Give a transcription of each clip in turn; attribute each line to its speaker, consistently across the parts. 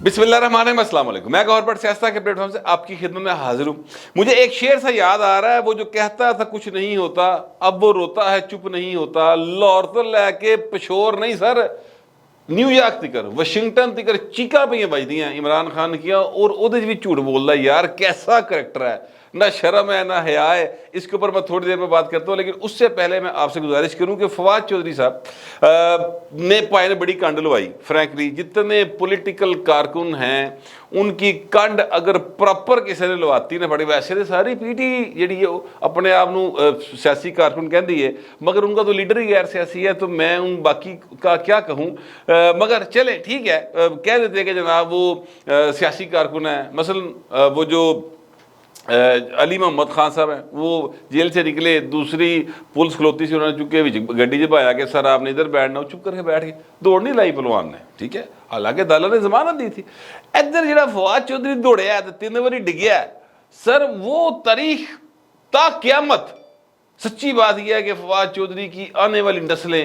Speaker 1: बिस्मिल्लाहिर्रहमानिर्रहीम, अस्सलाम वालेकुम। मैं गौहर बट सियासत के प्लेटफॉर्म से आपकी खिदमत में हाजिर हूँ। मुझे एक शेर सा याद आ रहा है, वो जो कहता था कुछ नहीं होता, अब वो रोता है चुप नहीं होता। लाहौर तो लैके पिशोर नहीं सर, न्यूयॉर्क तिकर वाशिंगटन तिकर चीका पईयां बजदियां इमरान खान किया, और उहदे च भी झूठ बोलदा। यार कैसा करैक्टर है, ना शर्म है ना हया है। इसके ऊपर मैं थोड़ी देर में बात करता हूँ, लेकिन उससे पहले मैं आपसे गुजारिश करूँ कि फवाद चौधरी साहब ने पाए ने बड़ी कंड लवाई। फ्रैंकली जितने पॉलिटिकल कारकुन हैं उनकी कंड अगर प्रॉपर किसी ने लवाती ने फड़ी, वैसे तो सारी पीटी जी अपने आप को सियासी कारकुन कहती है, मगर उनका तो लीडर ही गैर सियासी है, तो मैं उन बाकी का क्या कहूँ। मगर चले ठीक है, कह देते हैं कि जनाब वो सियासी कारकुन है। मसलन वो जो अली मोहम्मद खान साहब हैं, वो जेल से निकले, दूसरी पुलिस खलोती से उन्होंने चुके गड्डी च पाया कि सर आपने इधर बैठना, चुप करके बैठ गए, दौड़ नहीं लाई पहलवान ने, ठीक है, हालांकि अदालत ने जमानत दी थी। इधर जो फवाद चौधरी दौड़िया तो 3 बारी डिग्या सर, वो तारीख ता क़यामत। सच्ची बात यह है कि फवाद चौधरी की आने वाली नस्लें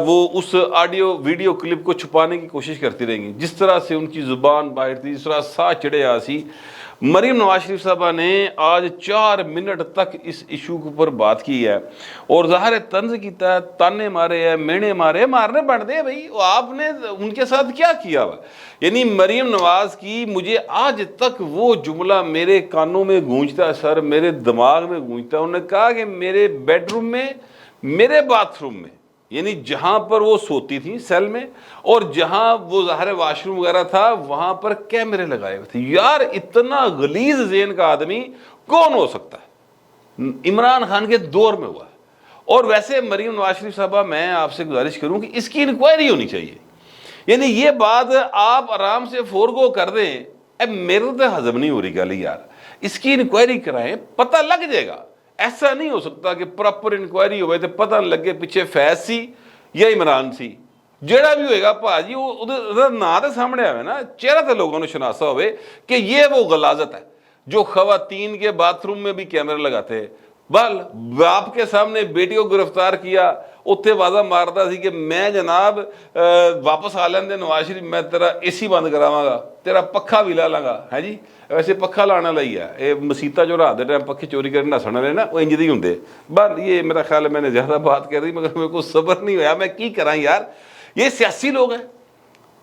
Speaker 1: वो उस ऑडियो वीडियो क्लिप को छुपाने की कोशिश करती रहेंगी। जिस तरह से उनकी ज़ुबान बाहर थी, जिस तरह साह चढ़े आसी। मरीम नवाज शरीफ साहबा ने आज 4 मिनट तक इस इशू के ऊपर बात की है, और ज़ाहिर तंज किया, ताने मारे हैं, मेने मारे, मारने बनते हैं भाई। आपने उनके साथ क्या किया हुआ? यानी मरीम नवाज की मुझे आज तक वो जुमला मेरे कानों में गूंजता है सर, मेरे दिमाग में गूंजता है। उन्होंने कहा कि मेरे बेडरूम में, मेरे बाथरूम में, यानी जहां पर वो सोती थी सेल में, और जहां वो ज़ाहिर वाशरूम वगैरह था, वहां पर कैमरे लगाए हुए थे। यार इतना गलीज ज़ेन का आदमी कौन हो सकता है? इमरान खान के दौर में हुआ है। और वैसे मरीम नवाज शरीफ साहबा, मैं आपसे गुजारिश करूं कि इसकी इंक्वायरी होनी चाहिए। यानी ये बात आप आराम से फोरगो कर दें, अब मेरे तो हजम नहीं हो रही गल यार, इसकी इंक्वायरी कराएं, पता लग जाएगा। ऐसा नहीं हो सकता कि प्रॉपर इंक्वायरी हो तो पता नहीं लगे पिछे फैज सी या इमरान सी। जेड़ा भी होएगा भाजी वो ना तो सामने आवे ना, चेहरा तो लोगों ने शनासा हो कि ये वो गलाजत है जो खवातीन के बाथरूम में भी कैमरे लगाते हैं। बल बाप के सामने बेटी को गिरफ्तार किया, उत्थे वादा मारता सी कि मैं जनाब वापस आ लेंदे नवाज शरीफ, मैं तेरा एसी बंद करावांगा, तेरा पक्खा भी ला लांगा। है जी, वैसे पक्खा लाने वाली है ये मसीता जो रात के टाइम पक्खे चोरी कर नसन वाले ना, वो इंज ही होंगे। बल ये मेरा ख्याल है मैंने ज़्यादा बात कर दी, मगर मेरे को सब्र नहीं होया, मैं की करा यार। ये सियासी लोग हैं,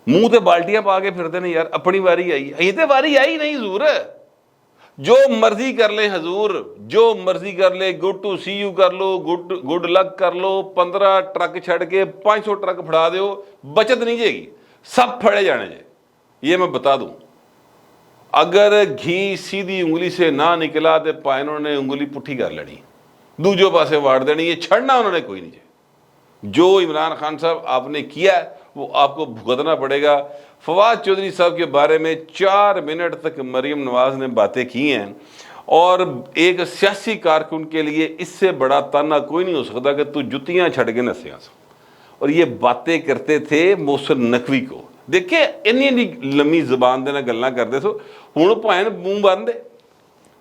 Speaker 1: मुँह ते बाल्टियां पा के फिरते हैं यार। अपनी वारी आई, ये तो वारी आई नहीं हजूर, जो मर्जी कर ले हजूर, जो मर्जी कर ले, गुड टू सी यू कर लो, गुड लक कर लो, 15 ट्रक छड़ के 500 ट्रक फड़ा दो, बचत नहीं जाएगी, सब फड़े जाने जे। ये मैं बता दूं, अगर घी सीधी उंगली से ना निकला तो पायनों ने उंगली पुट्ठी कर लेनी, दूजो पासे वाड़ देनी, ये छड़ना उन्होंने कोई नहीं जे। जो इमरान खान साहब आपने किया है वो आपको भुगतना पड़ेगा। फवाद चौधरी साहब के बारे में 4 मिनट तक मरीम नवाज ने बातें की हैं, और एक सियासी कारकुन के लिए इससे बड़ा ताना कोई नहीं हो सकता कि तू जुतियां छड़ के नसिया। और ये बातें करते थे मोहसिन नकवी को, देखिए इन्नी लम्मी जबान देना गल्लां करते सो, हुण भाएं मुंह बंद है।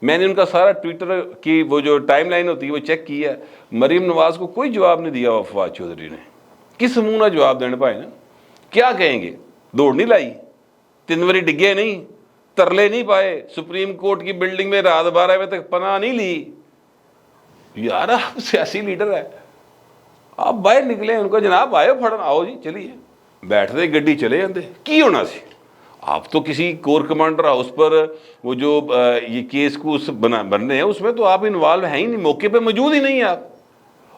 Speaker 1: मैंने उनका सारा ट्विटर की वो जो टाइम लाइन होती है वो चेक की है, मरीम नवाज को कोई जवाब नहीं दिया फवाद चौधरी ने। किस मुंह ना जवाब देने पाए ना, क्या कहेंगे? दौड़ नहीं लाई, 3 बारी डिगे नहीं, तरले नहीं पाए, सुप्रीम कोर्ट की बिल्डिंग में रात 12 बजे तक पनाह नहीं ली। यार आप सियासी लीडर है, आप बाहर निकले, उनको जनाब आयो फड़न, आओ जी चलिए, बैठते गड्डी चले जाते, की होना सी? आप तो किसी कोर कमांडर हाउस पर वो जो ये केस को बनने हैं उसमें तो आप इन्वॉल्व हैं ही नहीं, मौके पे मौजूद ही नहीं है आप।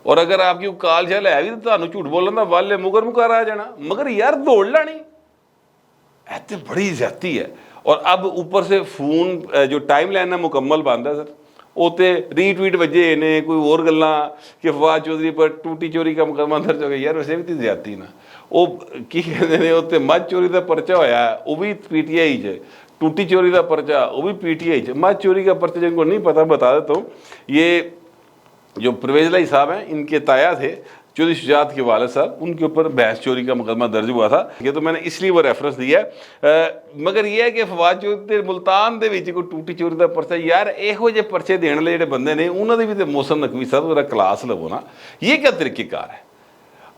Speaker 1: और अगर आपकी काल शल है भी तो झूठ बोलने का वाले मुकर मुकर आ जाना, मगर यार दौड़ लानी ऐसे बड़ी ज्यादती है। और अब ऊपर से फोन जो टाइम लाइन है मुकम्मल बंद है सर, उते रीट्वीट वजे ने कोई और गल्लां कि फवाद चौधरी पर टूटी चोरी का मुकदमा दर्ज हो गया। यार वैसे भी तो ज्यादती ना, वो की कहते हैं उत्ते मझ चोरी का परचा होया, वो भी पीटीआई च, टूटी चोरी का परचा वो भी पीटीआई च, मझ चोरी का परचा जिनको नहीं पता बता देता हूँ। ये जो परवेज लाई साहब हैं, इनके ताया थे चौधरी शुजात के वालिद साहब, उनके ऊपर भैंस चोरी का मुकदमा दर्ज हुआ था। ये तो मैंने इसलिए वो रेफरेंस दिया है। मगर यह है कि फवाद चौधरी मुल्तान दे विच कोई टूटी चोरी का परचा, यार इहो जे परचे देने वाले ਜਿਹੜੇ ਬੰਦੇ ਨੇ ਉਹਨਾਂ ਦੇ ਵੀ ਤੇ मोहसिन नकवी साहब जरा क्लास लवो ना, ये क्या तरीक़ेकार है।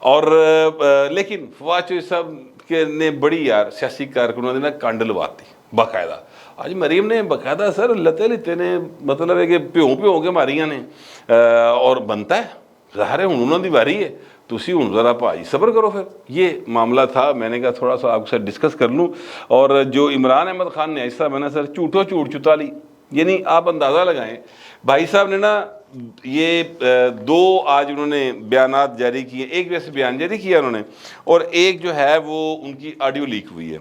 Speaker 1: और लेकिन फवाद चौधरी साहब کہ نے بڑی یار سیاسی کارکنوں نے نا کنڈ لواتی باقاعدہ. اج مریم نے باقاعدہ سر لتے لتے نے مطلب ہے کہ پیوں کے ماریاں نے اور بنتا ہے ظاہر ہے ہوں انہوں دی واری ہے تسی ہوں ذرا بھائی صبر کرو. پھر یہ معاملہ تھا, میں نے کہا تھوڑا سا آپ کے ساتھ ڈسکس کر لوں. اور جو عمران احمد خان نے ایسا بنا سر جھوٹو جھوٹ چتا لی, یعنی آپ اندازہ لگائیں بھائی صاحب نے نا یہ دو آج انہوں نے بیانات جاری کیے, ایک ویسے بیان جاری کیا انہوں نے اور ایک جو ہے وہ ان کی آڈیو لیک ہوئی ہے.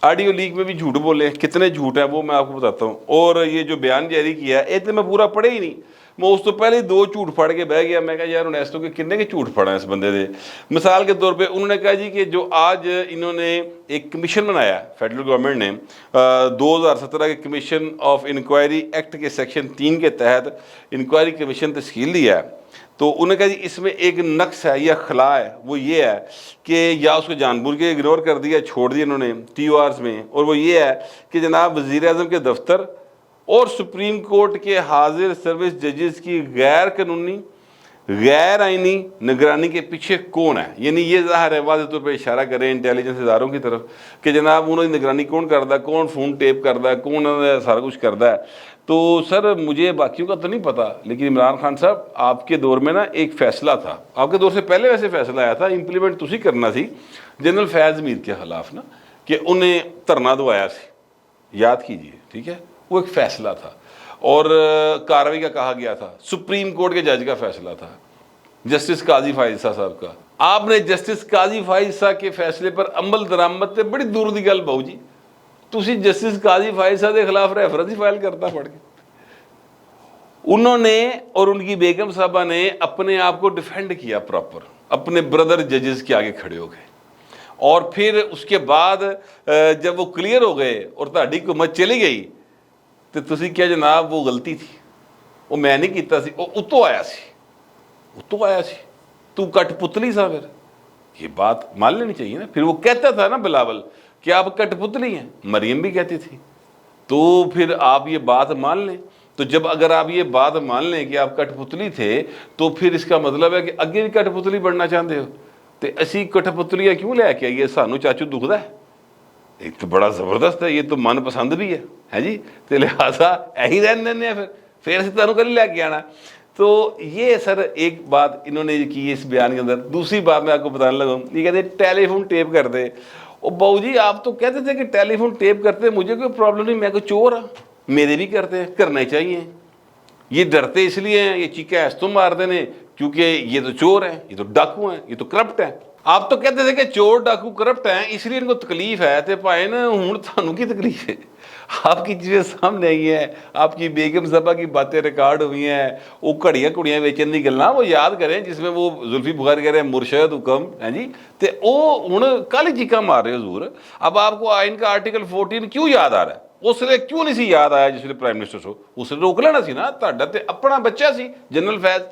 Speaker 1: آڈیو لیک میں بھی جھوٹ بولے, کتنے جھوٹ ہیں وہ میں آپ کو بتاتا ہوں. اور یہ جو بیان جاری کیا ہے ایک تو میں پورا پڑھے ہی نہیں, میں اس تو پہلے 2 جھوٹ پڑھ کے بہ گیا. میں کہا یار انیسٹو کے کنے کے جھوٹ پڑھا ہے اس بندے دے. مثال کے طور پہ انہوں نے کہا جی کہ جو آج انہوں نے ایک کمیشن بنایا فیڈرل گورنمنٹ نے 2017 کے کمیشن آف انکوائری ایکٹ کے سیکشن 3 کے تحت انکوائری کمیشن تشکیل دیا ہے, تو انہوں نے کہا جی اس میں ایک نقص ہے یا خلا ہے, وہ یہ ہے کہ یا اس کو جان بوجھ کے اگنور کر دیا, چھوڑ دیا انہوں نے TORs میں, اور وہ یہ ہے کہ جناب وزیر اعظم کے دفتر اور سپریم کورٹ کے حاضر سروس ججز کی غیر قانونی غیر آئینی نگرانی کے پیچھے کون ہے. یعنی یہ ظاہر ہے واضح طور پہ اشارہ کریں انٹیلیجنس اداروں کی طرف کہ جناب انہوں نے نگرانی کون کرتا ہے, کون فون ٹیپ کرتا ہے, کون سارا کچھ کرتا ہے. تو سر مجھے باقیوں کا تو نہیں پتا, لیکن عمران خان صاحب آپ کے دور میں نا ایک فیصلہ تھا, آپ کے دور سے پہلے ویسے فیصلہ آیا تھا, امپلیمنٹ تسی کرنا سی جنرل فیض میر کے خلاف نا, کہ انہیں دھرنا دوایا سی, یاد کیجئے ٹھیک ہے, وہ ایک فیصلہ تھا اور کارروائی کا کہا گیا تھا, سپریم کورٹ کے جج کا فیصلہ تھا, جسٹس قاضی فائز شاہ صاحب کا. آپ نے جسٹس قاضی فائز شاہ کے فیصلے پر عمل درآمد تے بڑی دور دی گل بہو جی, تسی جسٹس قاضی فائز صاحب کے خلاف ریفرنس ہی فائل کرتا پڑ کے. انہوں نے اور ان کی بیگم صاحبہ نے اپنے آپ کو ڈیفینڈ کیا پراپر, اپنے بردر ججز کے آگے کھڑے ہو گئے, اور پھر اس کے بعد جب وہ کلیئر ہو گئے اور تہاڈی حکومت چلی گئی تو تسی کیا جناب وہ غلطی تھی, وہ میں نہیں کیتا سی, وہ اتو آیا سی, تو کٹ پتلی سا. پھر یہ بات مان لینی چاہیے نا. پھر وہ کہتا تھا نا بلاول کہ آپ کٹ پتلی ہیں, مریم بھی کہتی تھی, تو پھر آپ یہ بات مان لیں. تو جب اگر آپ یہ بات مان لیں کہ آپ کٹ پتلی تھے تو پھر اس کا مطلب ہے کہ اگے بھی کٹ پتلی بننا چاہتے ہو, تو اسی کٹ پتلیاں کیوں لے کے آئیے, سانو چاچو دکھدا ہے, ایک تو بڑا زبردست ہے, یہ تو من پسند بھی ہے جی, تو لہٰذا یہی رہن دینے ہیں پھر اسی تمہیں کل لے کے آنا. تو یہ سر ایک بات انہوں نے کی اس بیان کے اندر. دوسری بات میں آپ کو بتانے لگا, یہ کہتے ہیں ٹیلی فون ٹیپ کر دے. او بہو جی آپ تو کہتے تھے کہ ٹیلی فون ٹیپ کرتے, مجھے کوئی پرابلم نہیں, میں کوئی چور ہوں, میرے بھی کرتے ہیں, کرنا چاہیے. یہ ڈرتے اس لیے ہیں, یہ چیخیں اس تو مار دینے کیونکہ یہ تو چور ہیں, یہ تو ڈاکو ہیں, یہ تو کرپٹ ہیں. آپ تو کہتے تھے کہ چور ڈاکو کرپٹ ہیں اس لیے ان کو تکلیف ہے, تو پائے نا ہوں تھانوں کی تکلیف ہے. آپ کی چیزیں سامنے آئی ہیں, آپ کی بیگم صاحبہ کی باتیں ریکارڈ ہوئی ہیں, وہ کڑیاں ویچن دی گلاں وہ یاد کریں جس میں وہ زلفی بخاری کہہ رہے ہیں مرشد حکم ہیں جی, تے وہ ہوں کل چیخاں مار رہے حضور. اب آپ کو آئین کا آرٹیکل 14 کیوں یاد آ رہا ہے, اس لیے کیوں نہیں سی یاد آیا جس لیے پرائم منسٹر ہو, اس لیے روک لینا سی نا. تہاڈا تے اپنا بچہ سی جنرل فیض,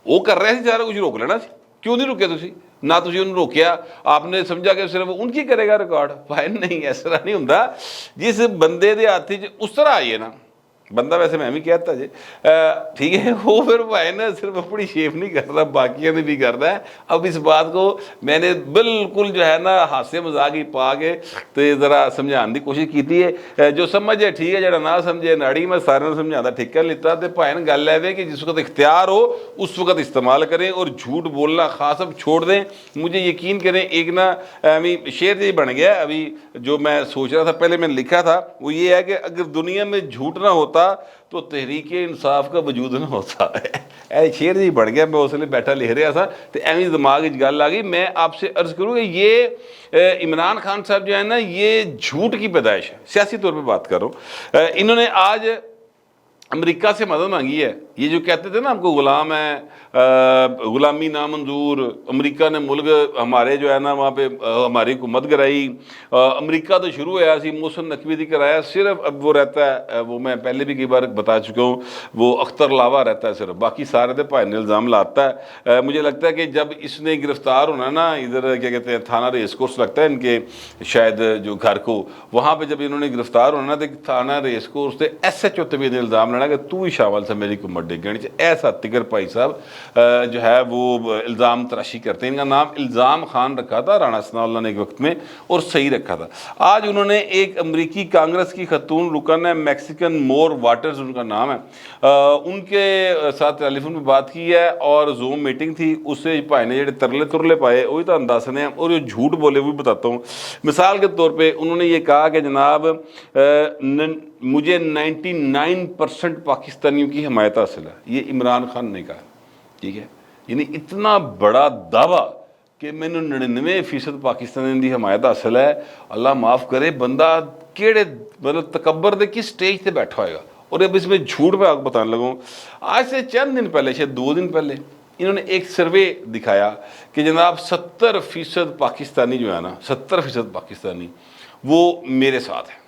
Speaker 1: وہ کر رہے سی سارا کچھ, روک لینا سی. کیوں نہیں رکے تسی, نہ تسی انہوں روکیا, آپ نے سمجھا کہ صرف ان کی کرے گا ریکارڈ. بھائی نہیں, اس طرح نہیں ہوندا. جس بندے دے ہاتھ اس طرح آئیے نا بندہ, ویسے میں بھی کہتا جی ٹھیک ہے, وہ پھر بھائی نا صرف اپنی شیف نہیں کرتا, باقیوں نے بھی کرتا ہے. اب اس بات کو میں نے بالکل جو ہے نا ہاسے مزاق ہی پا کے تو ذرا سمجھانے کی کوشش کی ہے. جو سمجھے ٹھیک ہے, جڑا نہ سمجھے ناڑی, میں سارے سمجھاتا ٹھیک کر لیتا. تو بھائی گل ہے کہ جس وقت اختیار ہو اس وقت استعمال کریں, اور جھوٹ بولنا خاص اب چھوڑ دیں. مجھے یقین کریں ایک نا شعر یہ بن گیا ابھی, جو میں سوچ رہا تھا پہلے میں نے لکھا تھا, وہ یہ ہے کہ اگر دنیا میں جھوٹ نہ ہوتا تو تحریک انصاف کا وجود نہ ہوتا. اے شعر جی بن گیا, میں اس لیے بیٹھا لکھ رہا تھا تو ایویں دماغ گل آ گئی. میں آپ سے عرض کروں کہ یہ عمران خان صاحب جو ہے نا, یہ جھوٹ کی پیدائش ہے, سیاسی طور پہ بات کر رہا ہوں. انہوں نے آج امریکہ سے مدد مانگی ہے. یہ جو کہتے تھے نا ہم کو غلام ہے, غلامی نامنظور, امریکہ نے ملک ہمارے جو ہے نا وہاں پہ ہماری حکومت کرائی. امریکہ تو شروع ہوا سی محسن نقوی دی کرایا, صرف اب وہ رہتا ہے, وہ میں پہلے بھی کئی بار بتا چکا ہوں, وہ اختر لاوا رہتا ہے صرف, باقی سارے دے بھائی نے الزام لاتا ہے. مجھے لگتا ہے کہ جب اس نے گرفتار ہونا نا, ادھر کیا کہتے ہیں تھانہ ریس کورس لگتا ہے ان کے شاید جو گھر کو, وہاں پہ جب انہوں نے گرفتار ہونا نا تو تھانہ ریس کورس سے SHO نے الزام لینا کہ تو ہی شاول سے میری حکومت वड्डे गिणच ऐसा तिगर भाई साहब जो है वो इल्ज़ाम तराशी करते हैं। इनका नाम इल्ज़ाम खान रखा था राणा सनाउल्लाह ने एक वक्त में, और सही रखा था। आज उन्होंने एक अमरीकी कांग्रेस की खतून रुकन है, मैक्सिकन मोर वाटर्स उनका नाम है, उनके साथ टेलीफोन पर बात की है और जूम मीटिंग थी, उससे भाई ने जो तरले तुरले पाए वही तो अंदाज ने, और जो झूठ बोले वो भी बताता हूँ। मिसाल के तौर पे उन्होंने ये कहा कि जनाब मुझे 99% पाकिस्तानियों की हिमायत हासिल है, ये इमरान खान ने कहा, ठीक है। यानी इतना बड़ा दावा कि मैंने 99% पाकिस्तानियों की हिमायत हासिल है। अल्लाह माफ़ करे, बंदा केड़े मतलब तकबर दे किस स्टेज से बैठा होएगा। और अब इसमें झूठ मैं आपको बताने लगूँ, आज से चंद दिन पहले, शायद 2 दिन पहले, इन्होंने एक सर्वे दिखाया कि जनाब 70% पाकिस्तानी जो है ना, 70% पाकिस्तानी वो मेरे साथ है।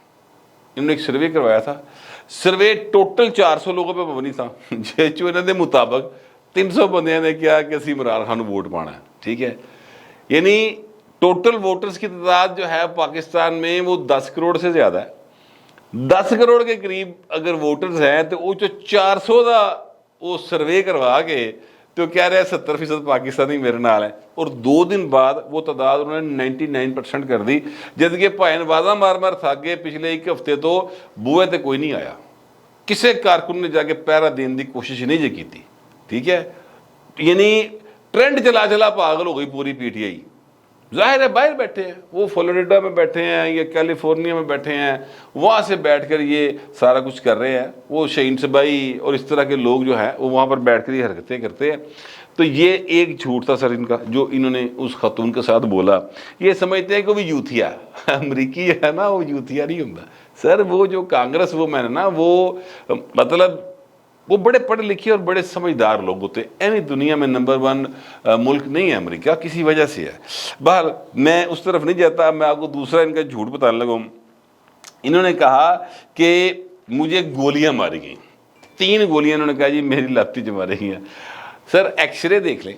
Speaker 1: इन्होंने एक सर्वे करवाया था, सर्वे टोटल 400 लोगों पे मबनी था, जो इन्होंने मुताबिक 300 बंदियां ने किया कि असी इमरान खान वोट पाना है, ठीक है। यानी टोटल वोटर्स की तादाद जो है पाकिस्तान में वो 10 करोड़ से ज़्यादा है। 10 करोड़ के करीब अगर वोटर्स हैं तो वो जो 400 का वो सर्वे करवा के तो कह रहे हैं 70% पाकिस्तानी मेरे नाल है, और 2 दिन बाद वो तादाद उन्होंने 99% कर दी। जबकि भाई वादा मार मार थक गए, पिछले 1 हफ्ते तो बूहे ते कोई नहीं आया, किसी कारकुन ने जाके पहरा देने की कोशिश नहीं जी की, ठीक है। यानी ट्रेंड चला चला पागल हो गई पूरी पीटीआई। जाहिर है बाहर बैठे हैं, वो फ्लोरिडा में बैठे हैं या कैलिफोर्निया में बैठे हैं, वहाँ से बैठकर ये सारा कुछ कर रहे हैं। वो शहीन सबाई और इस तरह के लोग जो हैं वो वहाँ पर बैठकर ये हरकतें करते हैं। तो ये एक झूठ था सर इनका, जो इन्होंने उस खतून के साथ बोला। ये समझते हैं कि वो यूथिया अमरीकी है ना, वो यूथिया नहीं होता सर। वो जो कांग्रेस वो मैंने ना, वो मतलब वो बड़े पढ़े लिखे और बड़े समझदार लोग होते हैं। यानी दुनिया में नंबर 1 मुल्क नहीं है अमेरिका, किसी वजह से है। बहर मैं उस तरफ नहीं जाता, मैं आपको दूसरा इनका झूठ बताने लगा। इन्होंने कहा कि मुझे गोलियां मारी गई, 3 गोलियां इन्होंने कहा जी मेरी लाती च मारी गई। सर एक्सरे देख लें,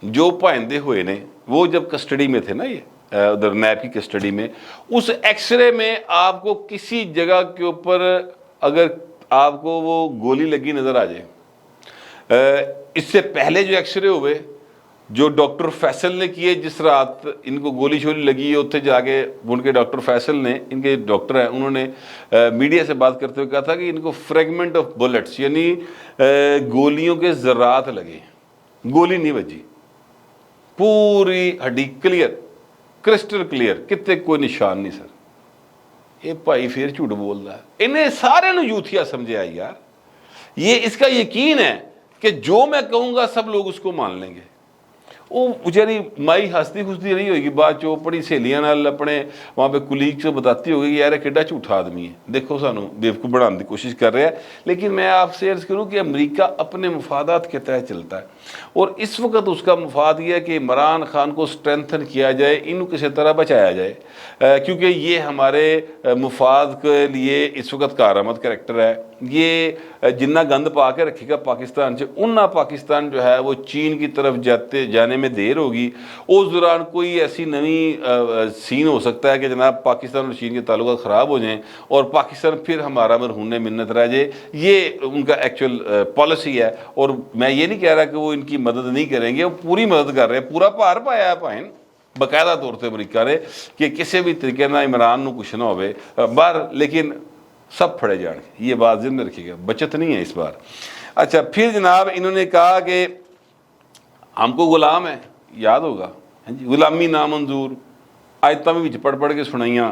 Speaker 1: जो भाइंदे हुए ने वो जब कस्टडी में थे ना, ये उधर नैब की कस्टडी में, उस एक्सरे में आपको किसी जगह के ऊपर अगर आपको वो गोली लगी नज़र आ जाए। इससे पहले जो एक्सरे हुए जो डॉक्टर फैसल ने किए, जिस रात इनको गोली शोली लगी है उत्थे जाके उनके डॉक्टर फैसल ने, इनके डॉक्टर हैं, उन्होंने मीडिया से बात करते हुए कहा था कि इनको फ्रेगमेंट ऑफ बुलेट्स यानी गोलियों के ज़रात लगे, गोली नहीं बजी, पूरी हड्डी क्लियर, क्रिस्टल क्लियर, कितने कोई निशान नहीं। सर ये भाई फिर झूठ बोल रहा है। इन्हें सारे ने यूथिया समझा यार। ये इसका यकीन है कि जो मैं कहूँगा सब लोग उसको मान लेंगे। वो बेचारी माई हंसती खुसती रही होगी, बाद चो अपनी सहेलियां नाल अपने वहाँ पे कुलीग से बताती होगी कि यार किड्डा झूठा आदमी है, देखो सानू बेवकूफ़ बनाने की कोशिश कर रहा है। लेकिन मैं आपसे अर्ज़ करूँ कि अमरीका अपने मफादात के तहत चलता है, और इस वक्त उसका मफाद ये है कि इमरान खान को स्ट्रेंथन किया जाए, इन्हें किसी तरह बचाया जाए, क्योंकि ये हमारे मफाद के लिए इस वक्त कारआमद करैक्टर है। ये जिन्ना गंद पा के रखेगा पाकिस्तान से, उन्ना पाकिस्तान जो है वो चीन की तरफ जाने में देर होगी। उस दौरान कोई ऐसी नई सीन हो सकता है कि जनाब पाकिस्तान और चीन के ताल्लुकात ख़राब हो जाएं और पाकिस्तान फिर हमारा मरहून मिन्नत रह जाए। ये उनका एक्चुअल पॉलिसी है, और मैं ये नहीं कह रहा कि वो इनकी मदद नहीं करेंगे, वो पूरी मदद कर रहे हैं, पूरा भार पाया है भाई बाकायदा तौर पर अमरीका ने कि किसी भी तरीके ना इमरान को कुछ ना हो बाहर, लेकिन सब फड़े जाने, ये बात ज़िंदा रखिएगा, बचत नहीं है इस बार। अच्छा, फिर जनाब इन्होंने कहा कि हमको गुलाम है, याद होगा, हाँ जी, गुलामी नामंजूर, आयत भी पढ़ पढ़ के सुनाइयाँ,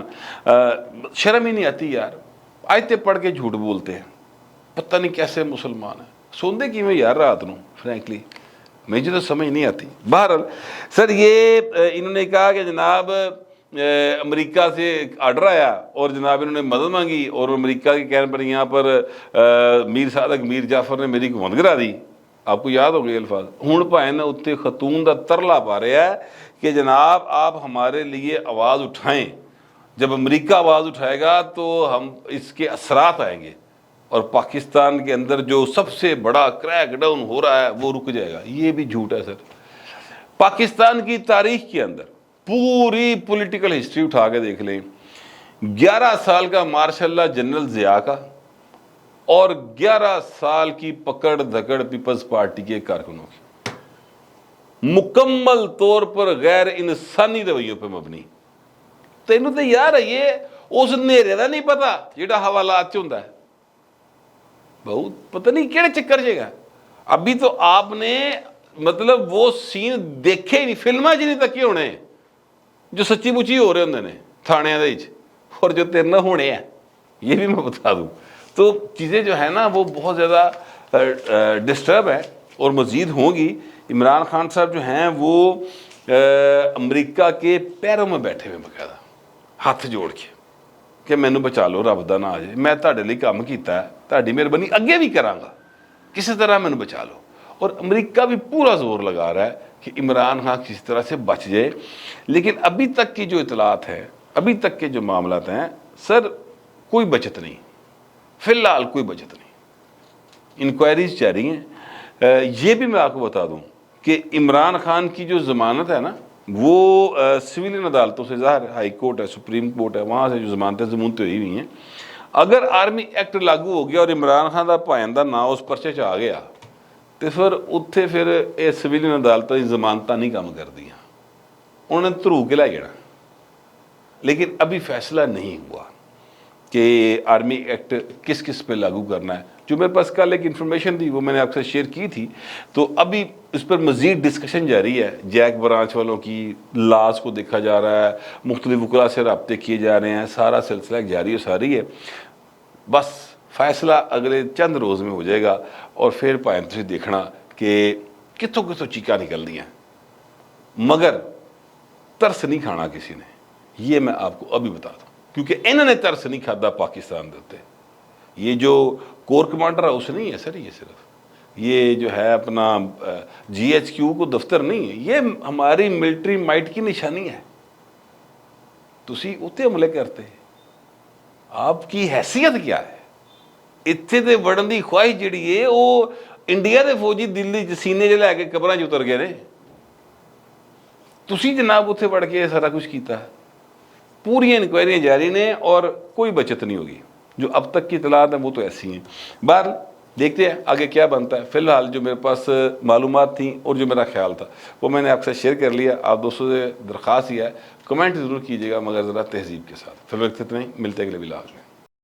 Speaker 1: शर्म ही नहीं आती यार, आयतें पढ़ के झूठ बोलते हैं, पता नहीं कैसे मुसलमान है, सोंदे कि मैं यार रात को, फ्रैंकली मुझे तो समझ नहीं आती। बहरहाल सर ये इन्होंने कहा कि जनाब अमेरिका से आर्डर आया और जनाब इन्होंने मदद मांगी, और अमेरिका के कहने पर यहाँ पर मीर सादक मीर जाफर ने मेरी हुकूमत गिरा दी। आपको याद हो गए अल्फाज। हुण भाएं उत्ते खतून का तरला पा रहा है कि जनाब आप हमारे लिए आवाज़ उठाएं, जब अमेरिका आवाज़ उठाएगा तो हम इसके असरात आएंगे और पाकिस्तान के अंदर जो सबसे बड़ा क्रैक डाउन हो रहा है वो रुक जाएगा। ये भी झूठ है सर। पाकिस्तान की तारीख के अंदर पूरी पॉलिटिकल हिस्ट्री उठा के देख लें, 11 साल का मार्शल जनरल ज़िया का اور 11 سال کی پکڑ دھکڑ پیپلز پارٹی کے کارکنوں کی، مکمل طور پر غیر انسانی رویوں پہ مبنی۔ تینوں تو یار یہ اس نیرے دا نہیں پتا جیڑا حوالات چ ہوندا ہے، بہت پتہ نہیں کیڑے چکر چ گا۔ ابھی تو آپ نے مطلب وہ سین دیکھے ہی نہیں، فلماں جی نہیں تک ہونے جو سچی مچی ہو رہے ہوں نے تھانے دے اور جو تیرے نہ ہونے ہیں، یہ بھی میں بتا دوں۔ تو چیزیں جو ہے نا وہ بہت زیادہ ڈسٹرب ہے اور مزید ہوں گی۔ عمران خان صاحب جو ہیں وہ امریکہ کے پیروں میں بیٹھے ہوئے باقاعدہ ہاتھ جوڑ کے کہ مینوں بچا لو، رب دا نہ آ جائے، میں تہاڈے لئی کام کیتا ہے، تہاڈی مہربانی اگے بھی کراں گا، کسی طرح مینوں بچا لو۔ اور امریکہ بھی پورا زور لگا رہا ہے کہ عمران خان کسی طرح سے بچ جائے۔ لیکن ابھی تک کی جو اطلاعات ہیں، ابھی تک کے جو معاملات ہیں سر، کوئی بچت نہیں، فی الحال کوئی بچت نہیں، انکوائریز جاری ہیں۔ یہ بھی میں آپ کو بتا دوں کہ عمران خان کی جو ضمانت ہے نا وہ سویلین عدالتوں سے، ظاہر ہائی کورٹ ہے، سپریم کورٹ ہے، وہاں سے جو ضمانتیں ہوئی ہوئی ہیں، اگر آرمی ایکٹ لاگو ہو گیا اور عمران خان دا پائندہ نہ اس پرچے چ آ گیا تو پھر اتنے پھر یہ سویلین عدالتوں کی ضمانتیں نہیں کام کر دیا، انہوں نے دھرو کے لے جانا۔ لیکن ابھی فیصلہ نہیں ہوا کہ آرمی ایکٹ کس کس پہ لاگو کرنا ہے۔ جو میرے پاس کل ایک انفارمیشن تھی وہ میں نے آپ سے شیئر کی تھی، تو ابھی اس پر مزید ڈسکشن جاری ہے۔ جیک برانچ والوں کی لاز کو دیکھا جا رہا ہے، مختلف وکلاء سے رابطے کیے جا رہے ہیں، سارا سلسلہ جاری و ساری ہے۔ بس فیصلہ اگلے چند روز میں ہو جائے گا اور پھر پائیں سے دیکھنا کہ کتوں کتوں چیکاں نکل دیا، مگر ترس نہیں کھانا کسی نے، یہ میں آپ کو ابھی بتا دوں، کیونکہ انہوں نے ترس نہیں کھادا پاکستان دیتے۔ یہ جو کور کمانڈر ہاؤس نہیں ہے سر، یہ صرف یہ جو ہے اپنا جی ایچ کیو کو دفتر نہیں ہے، یہ ہماری ملٹری مائٹ کی نشانی ہے۔ تسی اتنے حملے کرتے، آپ کی حیثیت کیا ہے؟ اتنے تے وڑن دی خواہش جڑی ہے وہ انڈیا دے فوجی دلی سینے چ لے کے قبراں چ اتر گئے نے، تسی جناب اتنے وڑ کے سارا کچھ کیتا ہے۔ پوری انکوائریاں جاری نے اور کوئی بچت نہیں ہوگی۔ جو اب تک کی اطلاعات ہیں وہ تو ایسی ہیں، بہرحال دیکھتے ہیں آگے کیا بنتا ہے۔ فی الحال جو میرے پاس معلومات تھیں اور جو میرا خیال تھا وہ میں نے آپ سے شیئر کر لیا۔ آپ دوستوں سے درخواست یہ ہے کمنٹ ضرور کیجیے گا، مگر ذرا تہذیب کے ساتھ۔ فی الوقت اتنا ہی، ملتے اگلے ولاگ میں۔